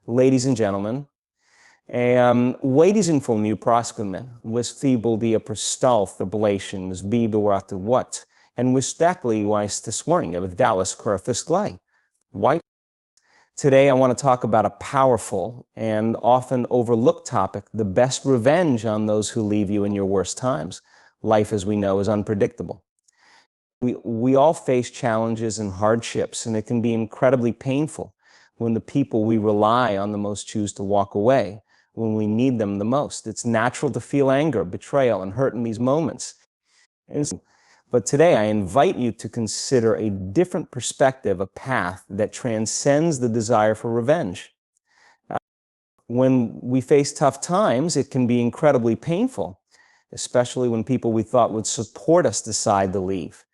Ladies and gentlemen, ladies en nu praskmen, was feeble die prestalth be bewacht what, and wistakli wise this morning of Dallas Kurfisklay. White. Today I want to talk about a powerful and often overlooked topic, the best revenge on those who leave you in your worst times. Life, as we know, is unpredictable. We all face challenges and hardships, and it can be incredibly painful when the people we rely on the most choose to walk away when we need them the most. It's natural to feel anger, betrayal, and hurt in these moments. But today I invite you to consider a different perspective, a path that transcends the desire for revenge. When we face tough times, it can be incredibly painful, especially when people we thought would support us decide to leave.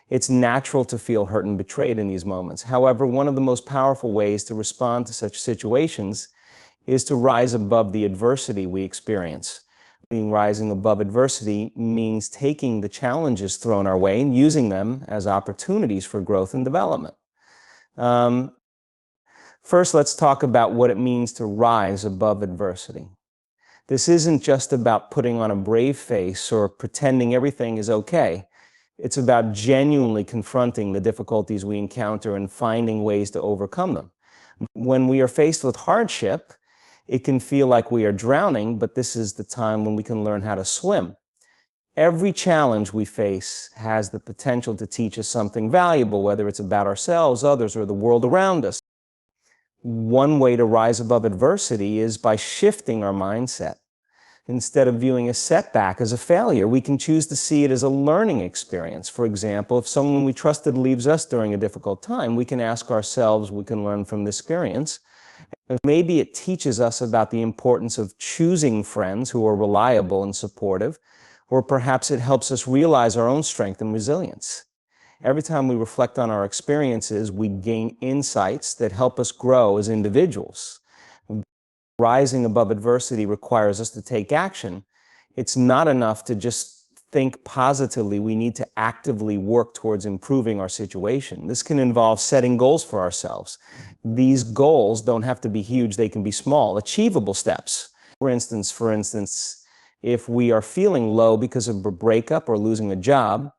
It's natural to feel hurt and betrayed in these moments. However, one of the most powerful ways to respond to such situations is to rise above the adversity we experience. Rising above adversity means taking the challenges thrown our way and using them as opportunities for growth and development. First, let's talk about what it means to rise above adversity. This isn't just about putting on a brave face or pretending everything is okay. It's about genuinely confronting the difficulties we encounter and finding ways to overcome them. When we are faced with hardship, it can feel like we are drowning, but this is the time when we can learn how to swim. Every challenge we face has the potential to teach us something valuable, whether it's about ourselves, others, or the world around us. One way to rise above adversity is by shifting our mindset. Instead of viewing a setback as a failure, we can choose to see it as a learning experience. For example, if someone we trusted leaves us during a difficult time, we can ask ourselves, we can learn from this experience. Maybe it teaches us about the importance of choosing friends who are reliable and supportive, or perhaps it helps us realize our own strength and resilience. Every time we reflect on our experiences, we gain insights that help us grow as individuals. Rising above adversity requires us to take action. It's not enough to just think positively. We need to actively work towards improving our situation. This can involve setting goals for ourselves. These goals don't have to be huge, they can be small, achievable steps. For instance, if we are feeling low because of a breakup or losing a job,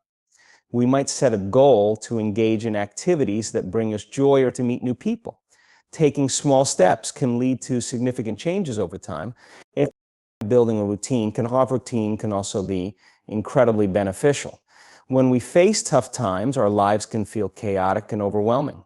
we might set a goal to engage in activities that bring us joy or to meet new people. Taking small steps can lead to significant changes over time. If building a routine can also be incredibly beneficial. When we face tough times, our lives can feel chaotic and overwhelming.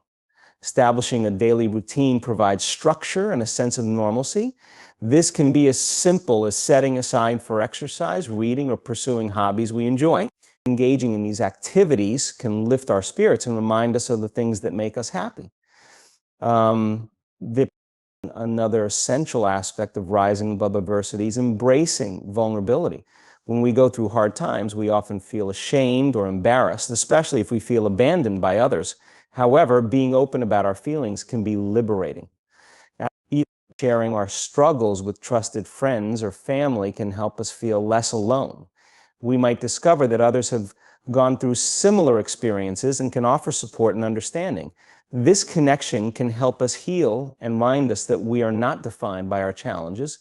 Establishing a daily routine provides structure and a sense of normalcy. This can be as simple as setting aside for exercise, reading, or pursuing hobbies we enjoy. Engaging in these activities can lift our spirits and remind us of the things that make us happy. Another essential aspect of rising above adversity is embracing vulnerability. When we go through hard times, we often feel ashamed or embarrassed, especially if we feel abandoned by others. However, being open about our feelings can be liberating. Even sharing our struggles with trusted friends or family can help us feel less alone. We might discover that others have gone through similar experiences and can offer support and understanding. This connection can help us heal and remind us that we are not defined by our challenges.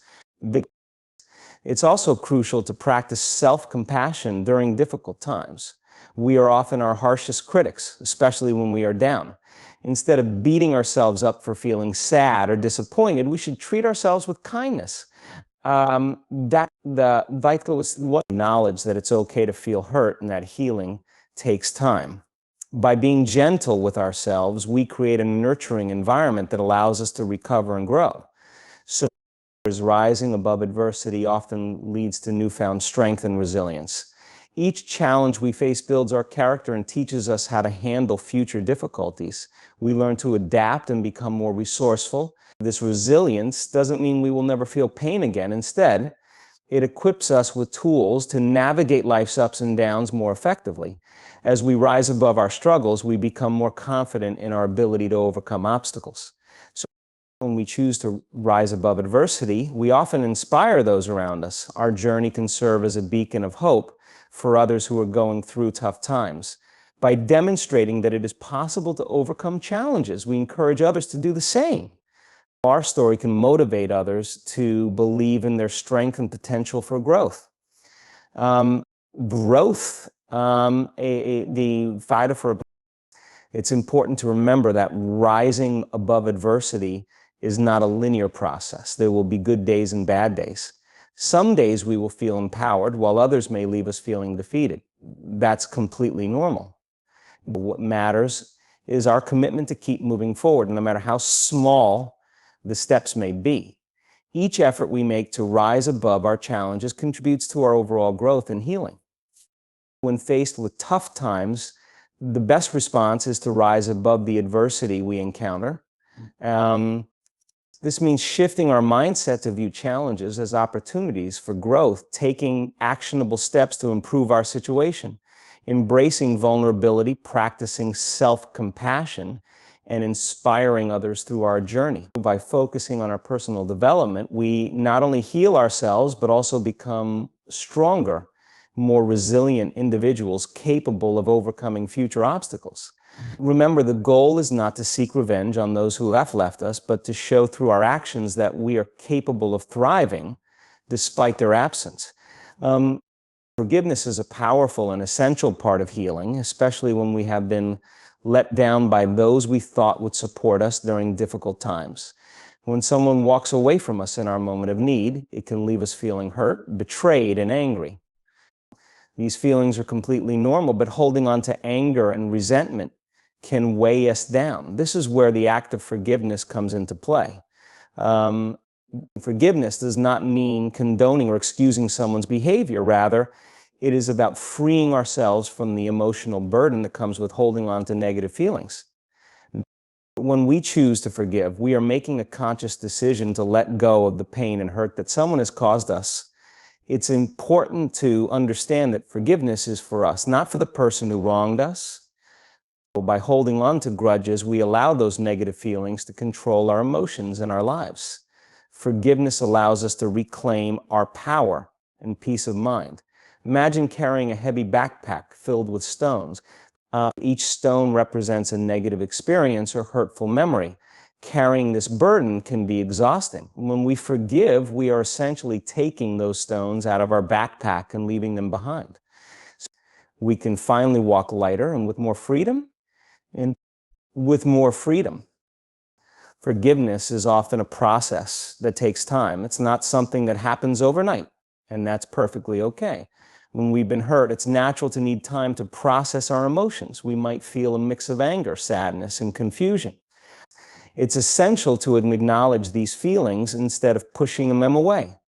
It's also crucial to practice self-compassion during difficult times. We are often our harshest critics, especially when we are down. Instead of beating ourselves up for feeling sad or disappointed, we should treat ourselves with kindness. The vital knowledge that it's okay to feel hurt and that healing takes time. By being gentle with ourselves, we create a nurturing environment that allows us to recover and grow. So, rising above adversity often leads to newfound strength and resilience. Each challenge we face builds our character and teaches us how to handle future difficulties. We learn to adapt and become more resourceful. This resilience doesn't mean we will never feel pain again. Instead, it equips us with tools to navigate life's ups and downs more effectively. As we rise above our struggles, we become more confident in our ability to overcome obstacles. So when we choose to rise above adversity, we often inspire those around us. Our journey can serve as a beacon of hope for others who are going through tough times. By demonstrating that it is possible to overcome challenges, we encourage others to do the same. Our story can motivate others to believe in their strength and potential for growth. Um, the fighter for it's important to remember that rising above adversity is not a linear process. There will be good days and bad days. Some days we will feel empowered, while others may leave us feeling defeated. That's completely normal. What matters is our commitment to keep moving forward, no matter how small the steps may be. Each effort we make to rise above our challenges contributes to our overall growth and healing. When faced with tough times, the best response is to rise above the adversity we encounter. This means shifting our mindset to view challenges as opportunities for growth, taking actionable steps to improve our situation, embracing vulnerability, practicing self-compassion, and inspiring others through our journey. By focusing on our personal development, we not only heal ourselves, but also become stronger, more resilient individuals capable of overcoming future obstacles. Remember, the goal is not to seek revenge on those who have left us, but to show through our actions that we are capable of thriving despite their absence. Forgiveness is a powerful and essential part of healing, especially when we have been let down by those we thought would support us during difficult times. When someone walks away from us in our moment of need, it can leave us feeling hurt, betrayed, and angry. These feelings are completely normal, but holding on to anger and resentment can weigh us down. This is where the act of forgiveness comes into play. Forgiveness does not mean condoning or excusing someone's behavior. Rather, it is about freeing ourselves from the emotional burden that comes with holding on to negative feelings. When we choose to forgive, we are making a conscious decision to let go of the pain and hurt that someone has caused us. It's important to understand that forgiveness is for us, not for the person who wronged us. By holding on to grudges, we allow those negative feelings to control our emotions and our lives. Forgiveness allows us to reclaim our power and peace of mind. Imagine carrying a heavy backpack filled with stones. Each stone represents a negative experience or hurtful memory. Carrying this burden can be exhausting. When we forgive, we are essentially taking those stones out of our backpack and leaving them behind. We can finally walk lighter and with more freedom. Forgiveness is often a process that takes time. It's not something that happens overnight, and that's perfectly okay. When we've been hurt, it's natural to need time to process our emotions. We might feel a mix of anger, sadness, and confusion. It's essential to acknowledge these feelings instead of pushing them away.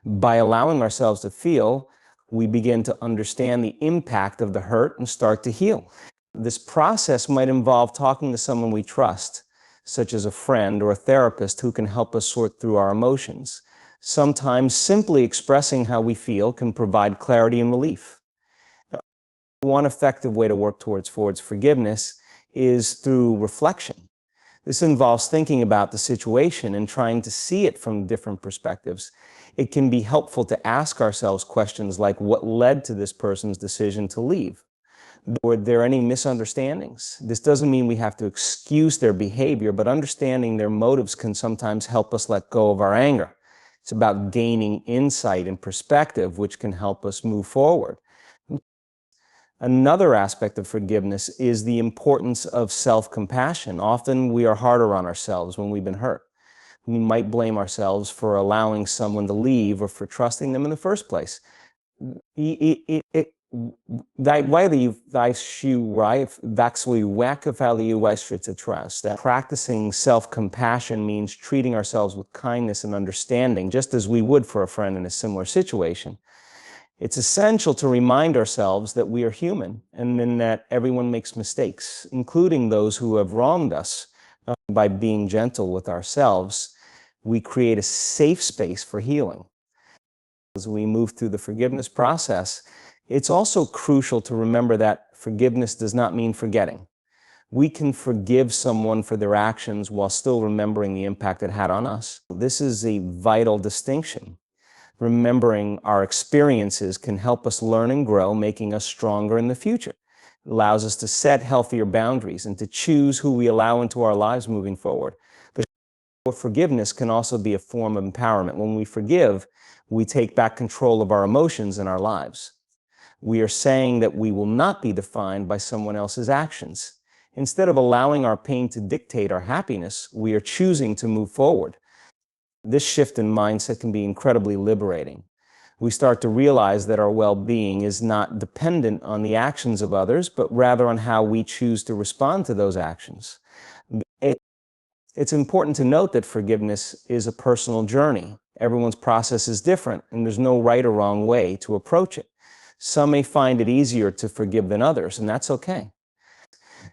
By allowing ourselves to feel, we begin to understand the impact of the hurt and start to heal. This process might involve talking to someone we trust, such as a friend or a therapist who can help us sort through our emotions. Sometimes simply expressing how we feel can provide clarity and relief. One effective way to work towards forgiveness is through reflection. This involves thinking about the situation and trying to see it from different perspectives. It can be helpful to ask ourselves questions like, what led to this person's decision to leave? Were there any misunderstandings? This doesn't mean we have to excuse their behavior, but understanding their motives can sometimes help us let go of our anger. It's about gaining insight and perspective, which can help us move forward. Another aspect of forgiveness is the importance of self-compassion. Often we are harder on ourselves when we've been hurt. We might blame ourselves for allowing someone to leave or for trusting them in the first place. Practicing self-compassion means treating ourselves with kindness and understanding, just as we would for a friend in a similar situation. It's essential to remind ourselves that we are human and then that everyone makes mistakes, including those who have wronged us. By being gentle with ourselves, we create a safe space for healing. As we move through the forgiveness process, it's also crucial to remember that forgiveness does not mean forgetting. We can forgive someone for their actions while still remembering the impact it had on us. This is a vital distinction. Remembering our experiences can help us learn and grow, making us stronger in the future. It allows us to set healthier boundaries and to choose who we allow into our lives moving forward. Forgiveness can also be a form of empowerment. When we forgive, we take back control of our emotions and our lives. We are saying that we will not be defined by someone else's actions. Instead of allowing our pain to dictate our happiness, we are choosing to move forward. This shift in mindset can be incredibly liberating. We start to realize that our well-being is not dependent on the actions of others, but rather on how we choose to respond to those actions. It's important to note that forgiveness is a personal journey. Everyone's process is different, and there's no right or wrong way to approach it. Some may find it easier to forgive than others, and that's okay.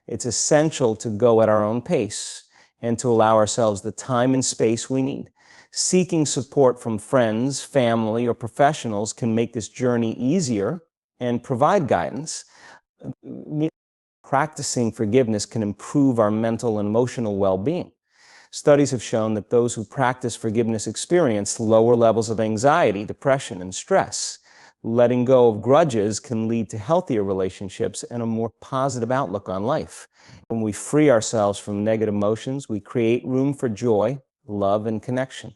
It's essential to go at our own pace and to allow ourselves the time and space we need. Seeking support from friends, family, or professionals can make this journey easier and provide guidance. Practicing forgiveness can improve our mental and emotional well-being. Studies have shown that those who practice forgiveness experience lower levels of anxiety, depression, and stress. Letting go of grudges can lead to healthier relationships and a more positive outlook on life. When we free ourselves from negative emotions, we create room for joy, love, and connection.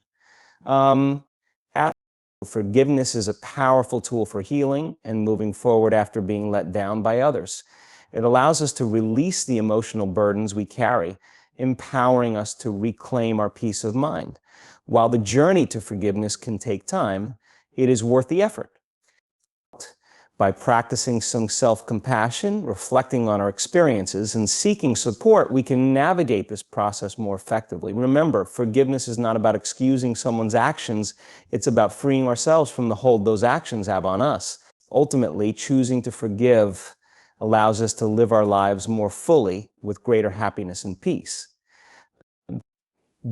Forgiveness is a powerful tool for healing and moving forward after being let down by others. It allows us to release the emotional burdens we carry, empowering us to reclaim our peace of mind. While the journey to forgiveness can take time, it is worth the effort. By practicing some self-compassion, reflecting on our experiences, and seeking support, we can navigate this process more effectively. Remember, forgiveness is not about excusing someone's actions. It's about freeing ourselves from the hold those actions have on us. Ultimately, choosing to forgive allows us to live our lives more fully with greater happiness and peace.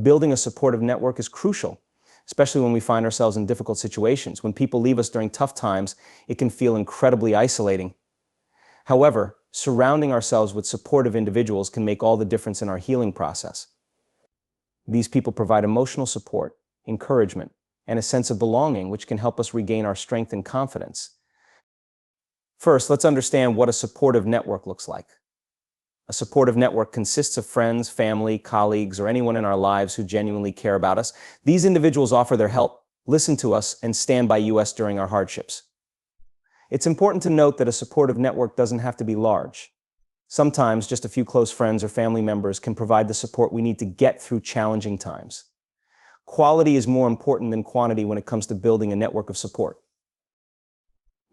Building a supportive network is crucial, especially when we find ourselves in difficult situations. When people leave us during tough times, it can feel incredibly isolating. However, surrounding ourselves with supportive individuals can make all the difference in our healing process. These people provide emotional support, encouragement, and a sense of belonging, which can help us regain our strength and confidence. First, let's understand what a supportive network looks like. A supportive network consists of friends, family, colleagues, or anyone in our lives who genuinely care about us. These individuals offer their help, listen to us, and stand by us during our hardships. It's important to note that a supportive network doesn't have to be large. Sometimes just a few close friends or family members can provide the support we need to get through challenging times. Quality is more important than quantity when it comes to building a network of support.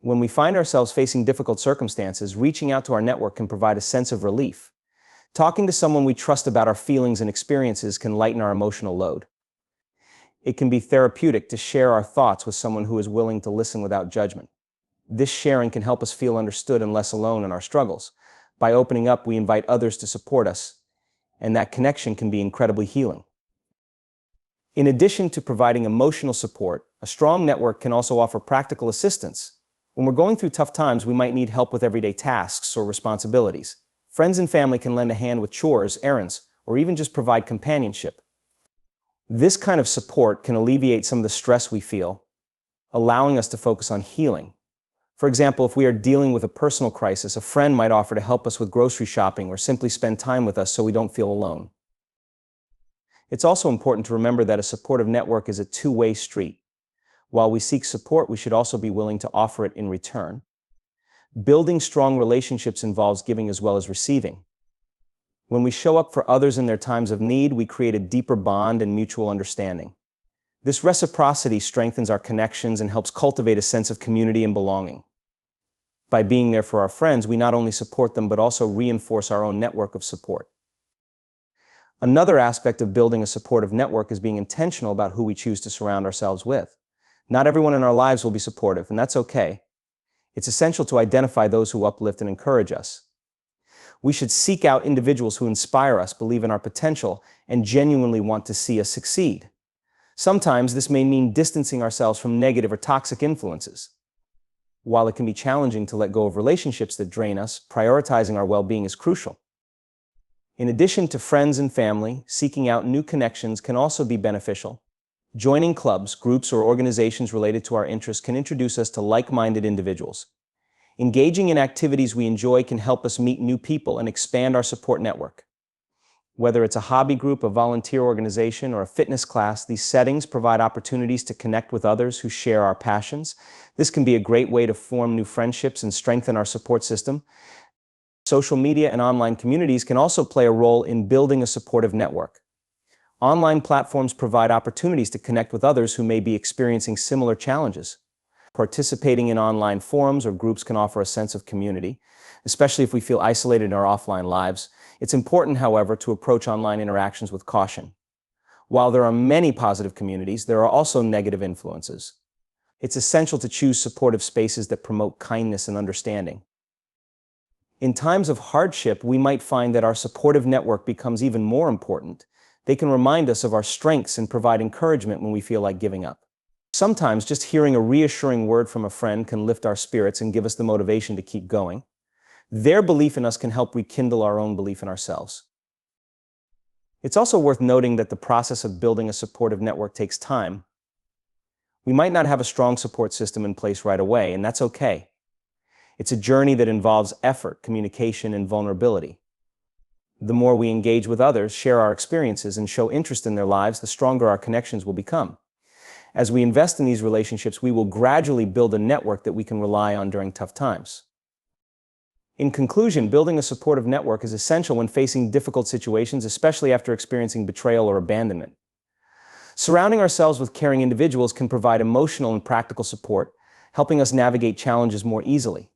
When we find ourselves facing difficult circumstances, reaching out to our network can provide a sense of relief. Talking to someone we trust about our feelings and experiences can lighten our emotional load. It can be therapeutic to share our thoughts with someone who is willing to listen without judgment. This sharing can help us feel understood and less alone in our struggles. By opening up, we invite others to support us, and that connection can be incredibly healing. In addition to providing emotional support, a strong network can also offer practical assistance. When we're going through tough times, we might need help with everyday tasks or responsibilities. Friends and family can lend a hand with chores, errands, or even just provide companionship. This kind of support can alleviate some of the stress we feel, allowing us to focus on healing. For example, if we are dealing with a personal crisis, a friend might offer to help us with grocery shopping or simply spend time with us so we don't feel alone. It's also important to remember that a supportive network is a two-way street. While we seek support, we should also be willing to offer it in return. Building strong relationships involves giving as well as receiving. When we show up for others in their times of need, we create a deeper bond and mutual understanding. This reciprocity strengthens our connections and helps cultivate a sense of community and belonging. By being there for our friends, we not only support them, but also reinforce our own network of support. Another aspect of building a supportive network is being intentional about who we choose to surround ourselves with. Not everyone in our lives will be supportive, and that's okay. It's essential to identify those who uplift and encourage us. We should seek out individuals who inspire us, believe in our potential, and genuinely want to see us succeed. Sometimes this may mean distancing ourselves from negative or toxic influences. While it can be challenging to let go of relationships that drain us, prioritizing our well-being is crucial. In addition to friends and family, seeking out new connections can also be beneficial. Joining clubs, groups, or organizations related to our interests can introduce us to like-minded individuals. Engaging in activities we enjoy can help us meet new people and expand our support network. Whether it's a hobby group, a volunteer organization, or a fitness class, these settings provide opportunities to connect with others who share our passions. This can be a great way to form new friendships and strengthen our support system. Social media and online communities can also play a role in building a supportive network. Online platforms provide opportunities to connect with others who may be experiencing similar challenges. Participating in online forums or groups can offer a sense of community, especially if we feel isolated in our offline lives. It's important, however, to approach online interactions with caution. While there are many positive communities, there are also negative influences. It's essential to choose supportive spaces that promote kindness and understanding. In times of hardship, we might find that our supportive network becomes even more important. They can remind us of our strengths and provide encouragement when we feel like giving up. Sometimes just hearing a reassuring word from a friend can lift our spirits and give us the motivation to keep going. Their belief in us can help rekindle our own belief in ourselves. It's also worth noting that the process of building a supportive network takes time. We might not have a strong support system in place right away, and that's okay. It's a journey that involves effort, communication, and vulnerability. The more we engage with others, share our experiences, and show interest in their lives, the stronger our connections will become. As we invest in these relationships, we will gradually build a network that we can rely on during tough times. In conclusion, building a supportive network is essential when facing difficult situations, especially after experiencing betrayal or abandonment. Surrounding ourselves with caring individuals can provide emotional and practical support, helping us navigate challenges more easily.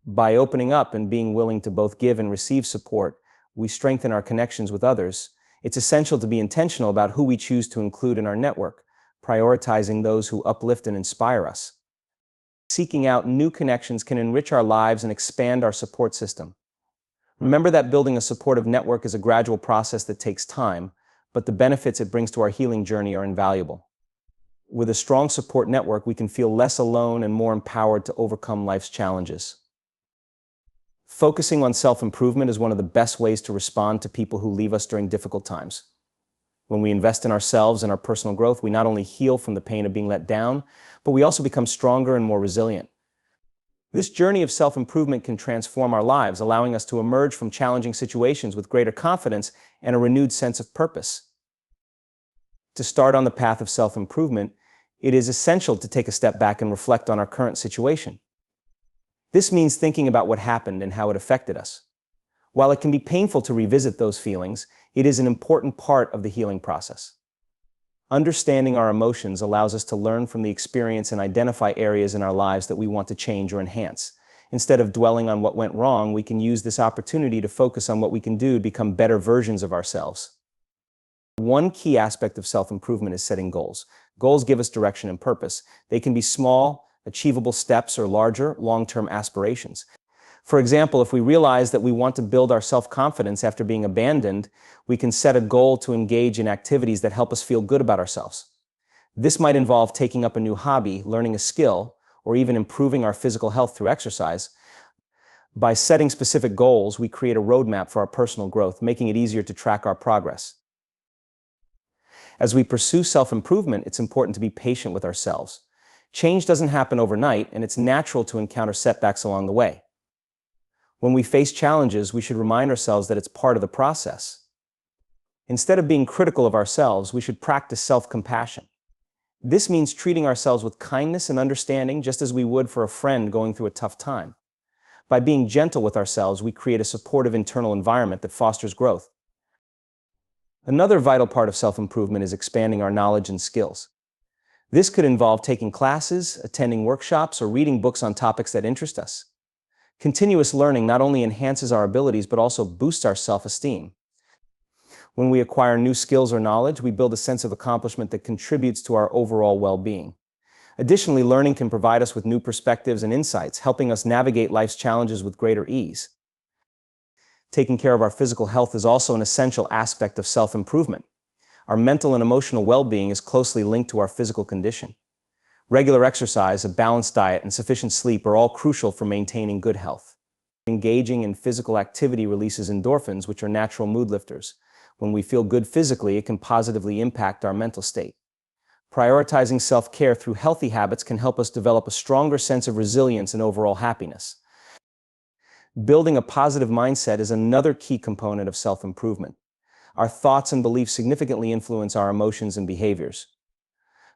By opening up and being willing to both give and receive support, we strengthen our connections with others. It's essential to be intentional about who we choose to include in our network, prioritizing those who uplift and inspire us. Seeking out new connections can enrich our lives and expand our support system. Remember that building a supportive network is a gradual process that takes time, but the benefits it brings to our healing journey are invaluable. With a strong support network, we can feel less alone and more empowered to overcome life's challenges. Focusing on self-improvement is one of the best ways to respond to people who leave us during difficult times. When we invest in ourselves and our personal growth, we not only heal from the pain of being let down, but we also become stronger and more resilient. This journey of self-improvement can transform our lives, allowing us to emerge from challenging situations with greater confidence and a renewed sense of purpose. To start on the path of self-improvement, it is essential to take a step back and reflect on our current situation. This means thinking about what happened and how it affected us. While it can be painful to revisit those feelings, it is an important part of the healing process. Understanding our emotions allows us to learn from the experience and identify areas in our lives that we want to change or enhance. Instead of dwelling on what went wrong, we can use this opportunity to focus on what we can do to become better versions of ourselves. One key aspect of self-improvement is setting goals. Goals give us direction and purpose. They can be small, achievable steps or larger, long-term aspirations. For example, if we realize that we want to build our self-confidence after being abandoned, we can set a goal to engage in activities that help us feel good about ourselves. This might involve taking up a new hobby, learning a skill, or even improving our physical health through exercise. By setting specific goals, we create a roadmap for our personal growth, making it easier to track our progress. As we pursue self-improvement, it's important to be patient with ourselves. Change doesn't happen overnight, and it's natural to encounter setbacks along the way. When we face challenges, we should remind ourselves that it's part of the process. Instead of being critical of ourselves, we should practice self-compassion. This means treating ourselves with kindness and understanding, just as we would for a friend going through a tough time. By being gentle with ourselves, we create a supportive internal environment that fosters growth. Another vital part of self-improvement is expanding our knowledge and skills. This could involve taking classes, attending workshops, or reading books on topics that interest us. Continuous learning not only enhances our abilities, but also boosts our self-esteem. When we acquire new skills or knowledge, we build a sense of accomplishment that contributes to our overall well-being. Additionally, learning can provide us with new perspectives and insights, helping us navigate life's challenges with greater ease. Taking care of our physical health is also an essential aspect of self-improvement. Our mental and emotional well-being is closely linked to our physical condition. Regular exercise, a balanced diet, and sufficient sleep are all crucial for maintaining good health. Engaging in physical activity releases endorphins, which are natural mood lifters. When we feel good physically, it can positively impact our mental state. Prioritizing self-care through healthy habits can help us develop a stronger sense of resilience and overall happiness. Building a positive mindset is another key component of self-improvement. Our thoughts and beliefs significantly influence our emotions and behaviors.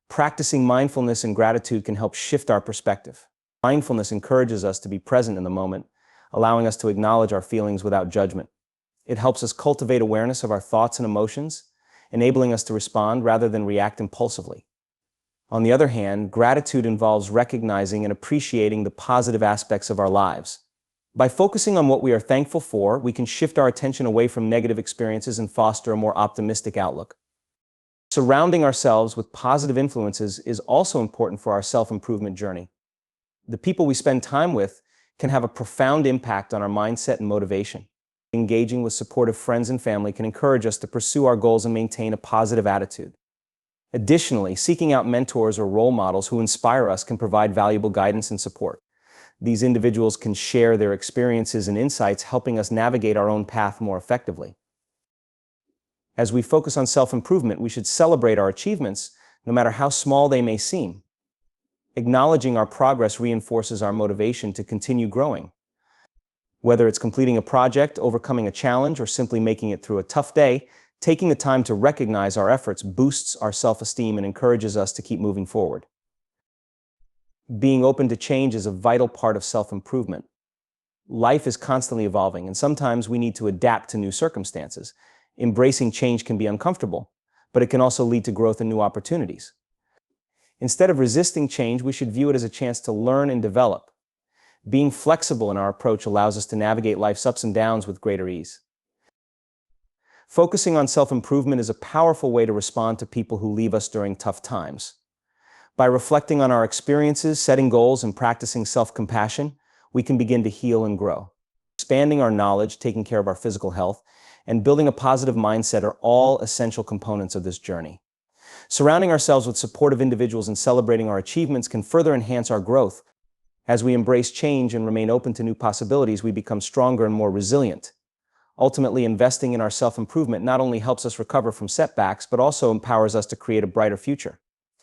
Practicing mindfulness and gratitude can help shift our perspective. Mindfulness encourages us to be present in the moment, allowing us to acknowledge our feelings without judgment. It helps us cultivate awareness of our thoughts and emotions, enabling us to respond rather than react impulsively. On the other hand, gratitude involves recognizing and appreciating the positive aspects of our lives. By focusing on what we are thankful for, we can shift our attention away from negative experiences and foster a more optimistic outlook. Surrounding ourselves with positive influences is also important for our self-improvement journey. The people we spend time with can have a profound impact on our mindset and motivation. Engaging with supportive friends and family can encourage us to pursue our goals and maintain a positive attitude. Additionally, seeking out mentors or role models who inspire us can provide valuable guidance and support. These individuals can share their experiences and insights, helping us navigate our own path more effectively. As we focus on self-improvement, we should celebrate our achievements, no matter how small they may seem. Acknowledging our progress reinforces our motivation to continue growing. Whether it's completing a project, overcoming a challenge, or simply making it through a tough day, taking the time to recognize our efforts boosts our self-esteem and encourages us to keep moving forward. Being open to change is a vital part of self-improvement. Life is constantly evolving, and sometimes we need to adapt to new circumstances. Embracing change can be uncomfortable, but it can also lead to growth and new opportunities. Instead of resisting change, we should view it as a chance to learn and develop. Being flexible in our approach allows us to navigate life's ups and downs with greater ease. Focusing on self-improvement is a powerful way to respond to people who leave us during tough times. By reflecting on our experiences, setting goals, and practicing self-compassion, we can begin to heal and grow. Expanding our knowledge, taking care of our physical health, and building a positive mindset are all essential components of this journey. Surrounding ourselves with supportive individuals and celebrating our achievements can further enhance our growth. As we embrace change and remain open to new possibilities, we become stronger and more resilient. Ultimately, investing in our self-improvement not only helps us recover from setbacks, but also empowers us to create a brighter future.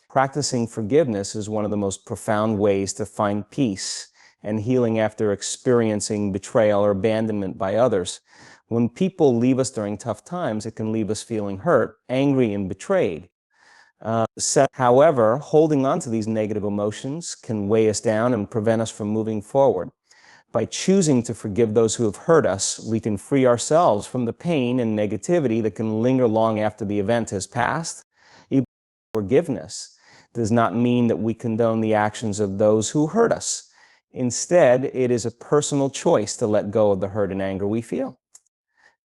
Practicing forgiveness is one of the most profound ways to find peace and healing after experiencing betrayal or abandonment by others. When people leave us during tough times, it can leave us feeling hurt, angry, and betrayed. However, holding on to these negative emotions can weigh us down and prevent us from moving forward. By choosing to forgive those who have hurt us, we can free ourselves from the pain and negativity that can linger long after the event has passed. Even forgiveness does not mean that we condone the actions of those who hurt us. Instead, it is a personal choice to let go of the hurt and anger we feel.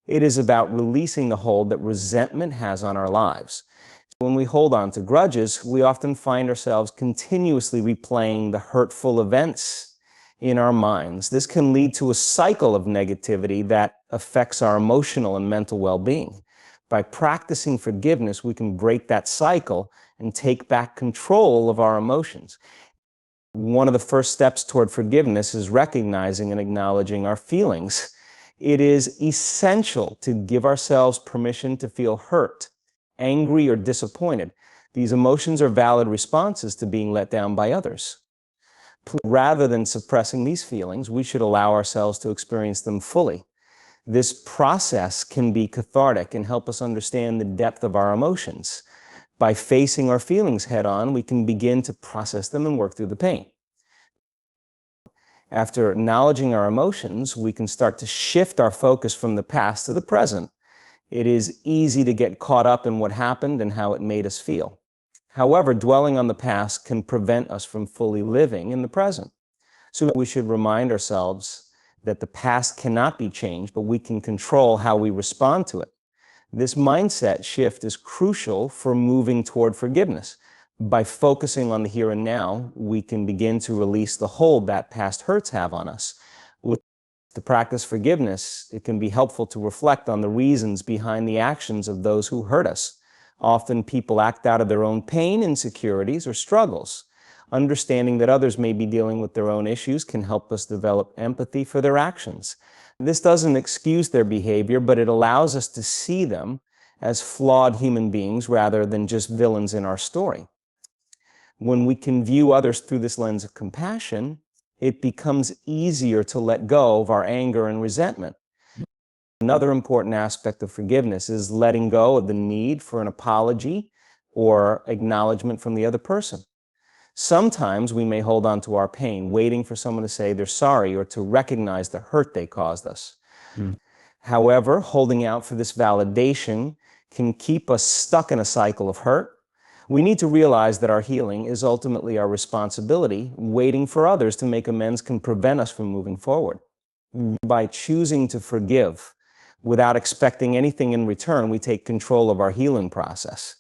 It is about releasing the hold that resentment has on our lives. When we hold on to grudges, we often find ourselves continuously replaying the hurtful events in our minds. This can lead to a cycle of negativity that affects our emotional and mental well-being. By practicing forgiveness, we can break that cycle and take back control of our emotions. One of the first steps toward forgiveness is recognizing and acknowledging our feelings. It is essential to give ourselves permission to feel hurt, angry, or disappointed. These emotions are valid responses to being let down by others. Rather than suppressing these feelings, we should allow ourselves to experience them fully. This process can be cathartic and help us understand the depth of our emotions. By facing our feelings head-on, we can begin to process them and work through the pain. After acknowledging our emotions, we can start to shift our focus from the past to the present. It is easy to get caught up in what happened and how it made us feel. However, dwelling on the past can prevent us from fully living in the present. So we should remind ourselves that the past cannot be changed, but we can control how we respond to it. This mindset shift is crucial for moving toward forgiveness. By focusing on the here and now, we can begin to release the hold that past hurts have on us. To practice forgiveness, it can be helpful to reflect on the reasons behind the actions of those who hurt us. Often people act out of their own pain, insecurities, or struggles. Understanding that others may be dealing with their own issues can help us develop empathy for their actions. This doesn't excuse their behavior, but it allows us to see them as flawed human beings rather than just villains in our story. When we can view others through this lens of compassion, it becomes easier to let go of our anger and resentment. Another important aspect of forgiveness is letting go of the need for an apology or acknowledgement from the other person. Sometimes we may hold on to our pain, waiting for someone to say they're sorry or to recognize the hurt they caused us. However, holding out for this validation can keep us stuck in a cycle of hurt. We need to realize that our healing is ultimately our responsibility. Waiting for others to make amends can prevent us from moving forward. By choosing to forgive without expecting anything in return, we take control of our healing process.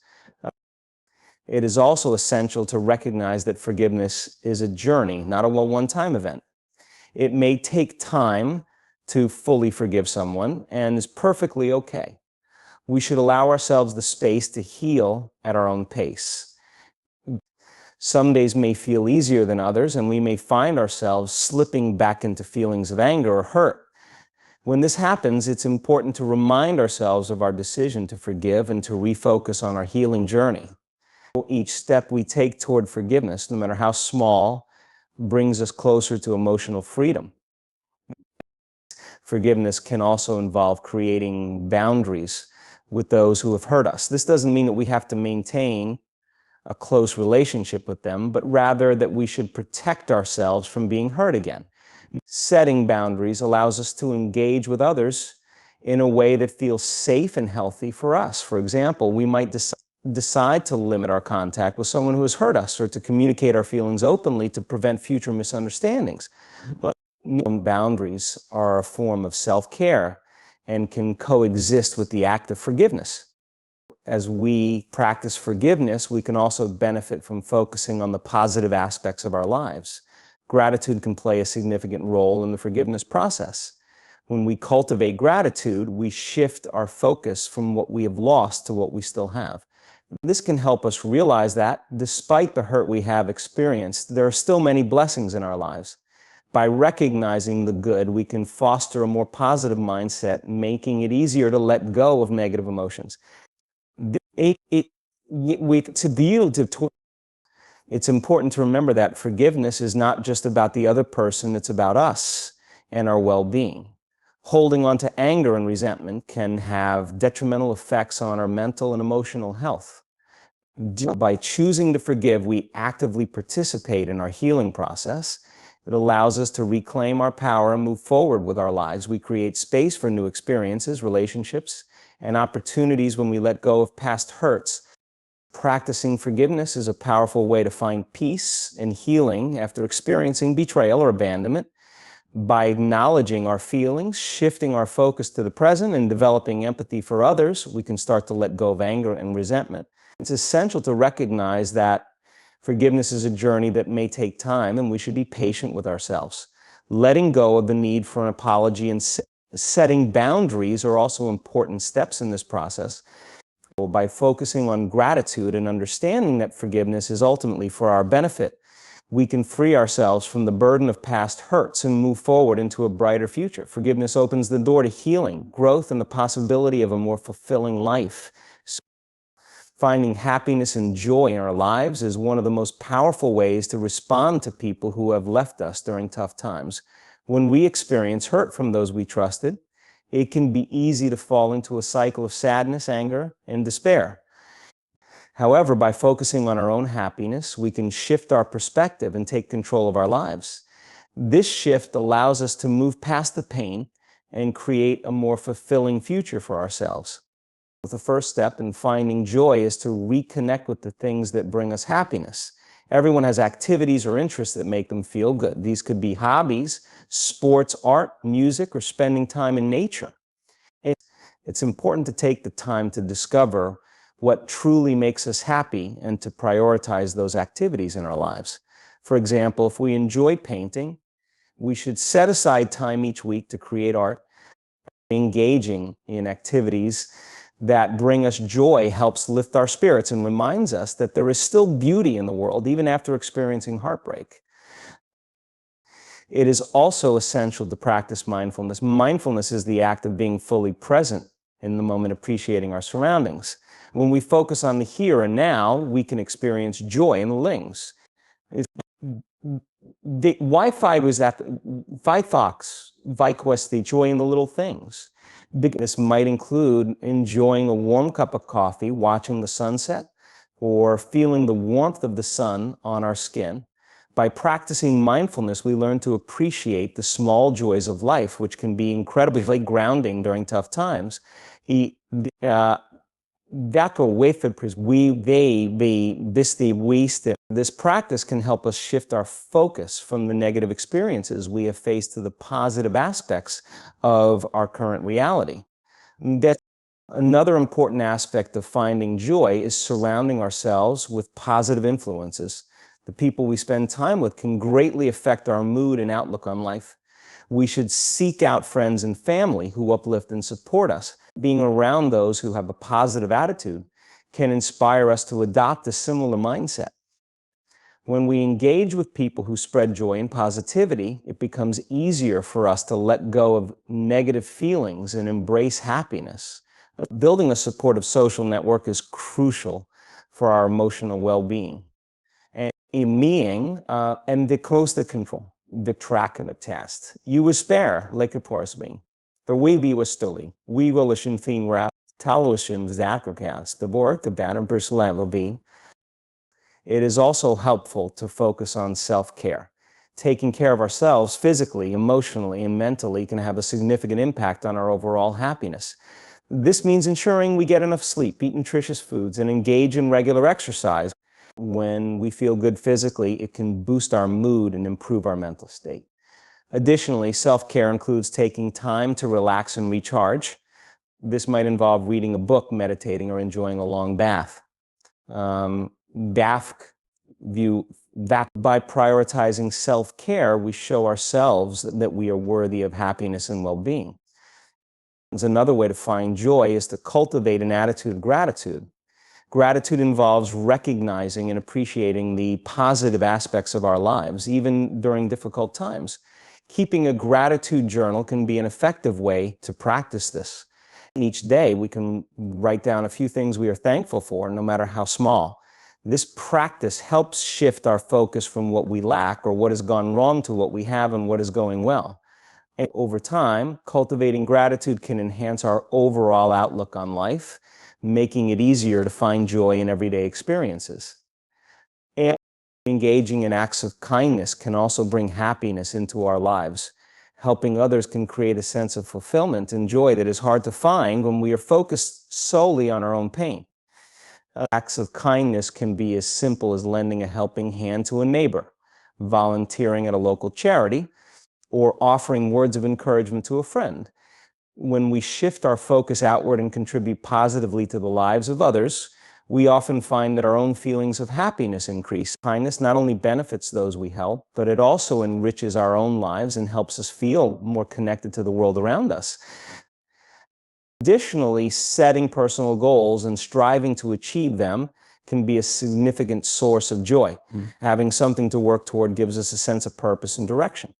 It is also essential to recognize that forgiveness is a journey, not a one-time event. It may take time to fully forgive someone and is perfectly okay. We should allow ourselves the space to heal at our own pace. Some days may feel easier than others, and we may find ourselves slipping back into feelings of anger or hurt. When this happens, it's important to remind ourselves of our decision to forgive and to refocus on our healing journey. Each step we take toward forgiveness, no matter how small, brings us closer to emotional freedom. Forgiveness can also involve creating boundaries with those who have hurt us. This doesn't mean that we have to maintain a close relationship with them, but rather that we should protect ourselves from being hurt again. Setting boundaries allows us to engage with others in a way that feels safe and healthy for us. For example, we might decide to limit our contact with someone who has hurt us or to communicate our feelings openly to prevent future misunderstandings. But boundaries are a form of self-care and can coexist with the act of forgiveness. As we practice forgiveness, we can also benefit from focusing on the positive aspects of our lives. Gratitude can play a significant role in the forgiveness process. When we cultivate gratitude, we shift our focus from what we have lost to what we still have. This can help us realize that, despite the hurt we have experienced, there are still many blessings in our lives. By recognizing the good, we can foster a more positive mindset, making it easier to let go of negative emotions. It's important to remember that forgiveness is not just about the other person, it's about us and our well-being. Holding on to anger and resentment can have detrimental effects on our mental and emotional health. By choosing to forgive, we actively participate in our healing process. It allows us to reclaim our power and move forward with our lives. We create space for new experiences, relationships, and opportunities when we let go of past hurts. Practicing forgiveness is a powerful way to find peace and healing after experiencing betrayal or abandonment. By acknowledging our feelings, shifting our focus to the present, and developing empathy for others, we can start to let go of anger and resentment. It's essential to recognize that forgiveness is a journey that may take time, and we should be patient with ourselves. Letting go of the need for an apology and setting boundaries are also important steps in this process. By focusing on gratitude and understanding that forgiveness is ultimately for our benefit, we can free ourselves from the burden of past hurts and move forward into a brighter future. Forgiveness opens the door to healing, growth, and the possibility of a more fulfilling life. Finding happiness and joy in our lives is one of the most powerful ways to respond to people who have left us during tough times. When we experience hurt from those we trusted, it can be easy to fall into a cycle of sadness, anger, and despair. However, by focusing on our own happiness, we can shift our perspective and take control of our lives. This shift allows us to move past the pain and create a more fulfilling future for ourselves. The first step in finding joy is to reconnect with the things that bring us happiness. Everyone has activities or interests that make them feel good. These could be hobbies, sports, art, music, or spending time in nature. It's important to take the time to discover what truly makes us happy and to prioritize those activities in our lives. For example, if we enjoy painting, we should set aside time each week to create art. Engaging in activities that bring us joy helps lift our spirits and reminds us that there is still beauty in the world, even after experiencing heartbreak. It is also essential to practice mindfulness. Mindfulness is the act of being fully present in the moment, appreciating our surroundings. When we focus on the here and now, we can experience joy in the lings. Why was that? Why fox? Why quest the joy in the little things? This might include enjoying a warm cup of coffee, watching the sunset, or feeling the warmth of the sun on our skin. By practicing mindfulness, we learn to appreciate the small joys of life, which can be incredibly grounding during tough times. He, Därför vet vi visste. This practice can help us shift our focus from the negative experiences we have faced to the positive aspects of our current reality. Another important aspect of finding joy is surrounding ourselves with positive influences. The people we spend time with can greatly affect our mood and outlook on life. We should seek out friends and family who uplift and support us. Being around those who have a positive attitude can inspire us to adopt a similar mindset. When we engage with people who spread joy and positivity, it becomes easier for us to let go of negative feelings and embrace happiness. Building a supportive social network is crucial for our emotional well-being. En de koste control, de trackende test. You spare, like porsbein. For we was stilly. We will assume theme rap, talushim zakrocast, the work, the banner personnel be. It is also helpful to focus on self-care. Taking care of ourselves physically, emotionally, and mentally can have a significant impact on our overall happiness. This means ensuring we get enough sleep, eat nutritious foods, and engage in regular exercise. When we feel good physically, it can boost our mood and improve our mental state. Additionally, self-care includes taking time to relax and recharge. This might involve reading a book, meditating, or enjoying a long bath. That by prioritizing self-care, we show ourselves that we are worthy of happiness and well-being. Another way to find joy is to cultivate an attitude of gratitude. Gratitude involves recognizing and appreciating the positive aspects of our lives, even during difficult times. Keeping a gratitude journal can be an effective way to practice this. Each day, we can write down a few things we are thankful for, no matter how small. This practice helps shift our focus from what we lack or what has gone wrong to what we have and what is going well. And over time, cultivating gratitude can enhance our overall outlook on life, making it easier to find joy in everyday experiences. And engaging in acts of kindness can also bring happiness into our lives. Helping others can create a sense of fulfillment and joy that is hard to find when we are focused solely on our own pain. Acts of kindness can be as simple as lending a helping hand to a neighbor, volunteering at a local charity, or offering words of encouragement to a friend. When we shift our focus outward and contribute positively to the lives of others, we often find that our own feelings of happiness increase. Kindness not only benefits those we help, but it also enriches our own lives and helps us feel more connected to the world around us. Additionally, setting personal goals and striving to achieve them can be a significant source of joy. Having something to work toward gives us a sense of purpose and direction.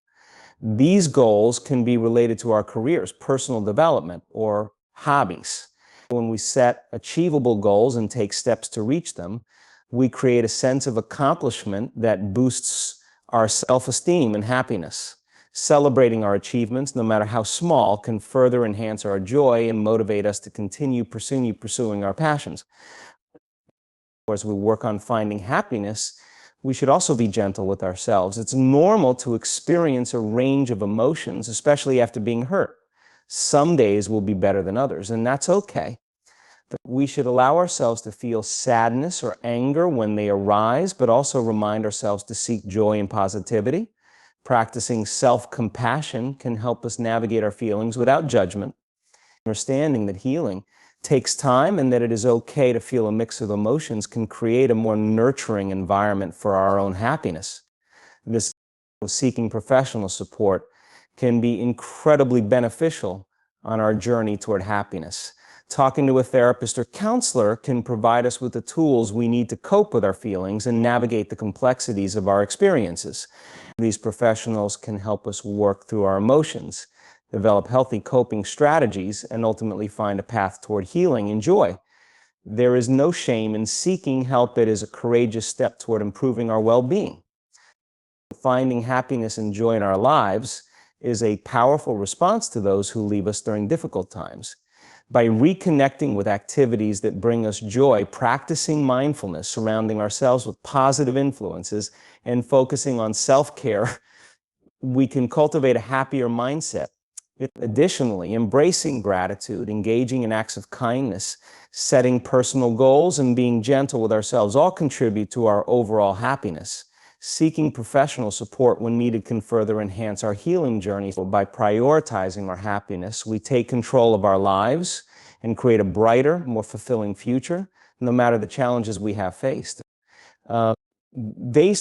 These goals can be related to our careers, personal development, or hobbies. When we set achievable goals and take steps to reach them, we create a sense of accomplishment that boosts our self-esteem and happiness. Celebrating our achievements, no matter how small, can further enhance our joy and motivate us to continue pursuing our passions. As we work on finding happiness, we should also be gentle with ourselves. It's normal to experience a range of emotions, especially after being hurt. Some days will be better than others, and that's okay. But we should allow ourselves to feel sadness or anger when they arise, but also remind ourselves to seek joy and positivity. Practicing self-compassion can help us navigate our feelings without judgment. Understanding that healing takes time and that it is okay to feel a mix of emotions can create a more nurturing environment for our own happiness. This seeking professional support can be incredibly beneficial on our journey toward happiness. Talking to a therapist or counselor can provide us with the tools we need to cope with our feelings and navigate the complexities of our experiences. These professionals can help us work through our emotions, develop healthy coping strategies, and ultimately find a path toward healing and joy. There is no shame in seeking help. It is a courageous step toward improving our well-being. Finding happiness and joy in our lives is a powerful response to those who leave us during difficult times. By reconnecting with activities that bring us joy, practicing mindfulness, surrounding ourselves with positive influences, and focusing on self-care, we can cultivate a happier mindset. Additionally, embracing gratitude, engaging in acts of kindness, setting personal goals, and being gentle with ourselves all contribute to our overall happiness. Seeking professional support when needed can further enhance our healing journey. By prioritizing our happiness, we take control of our lives and create a brighter, more fulfilling future, no matter the challenges we have faced. They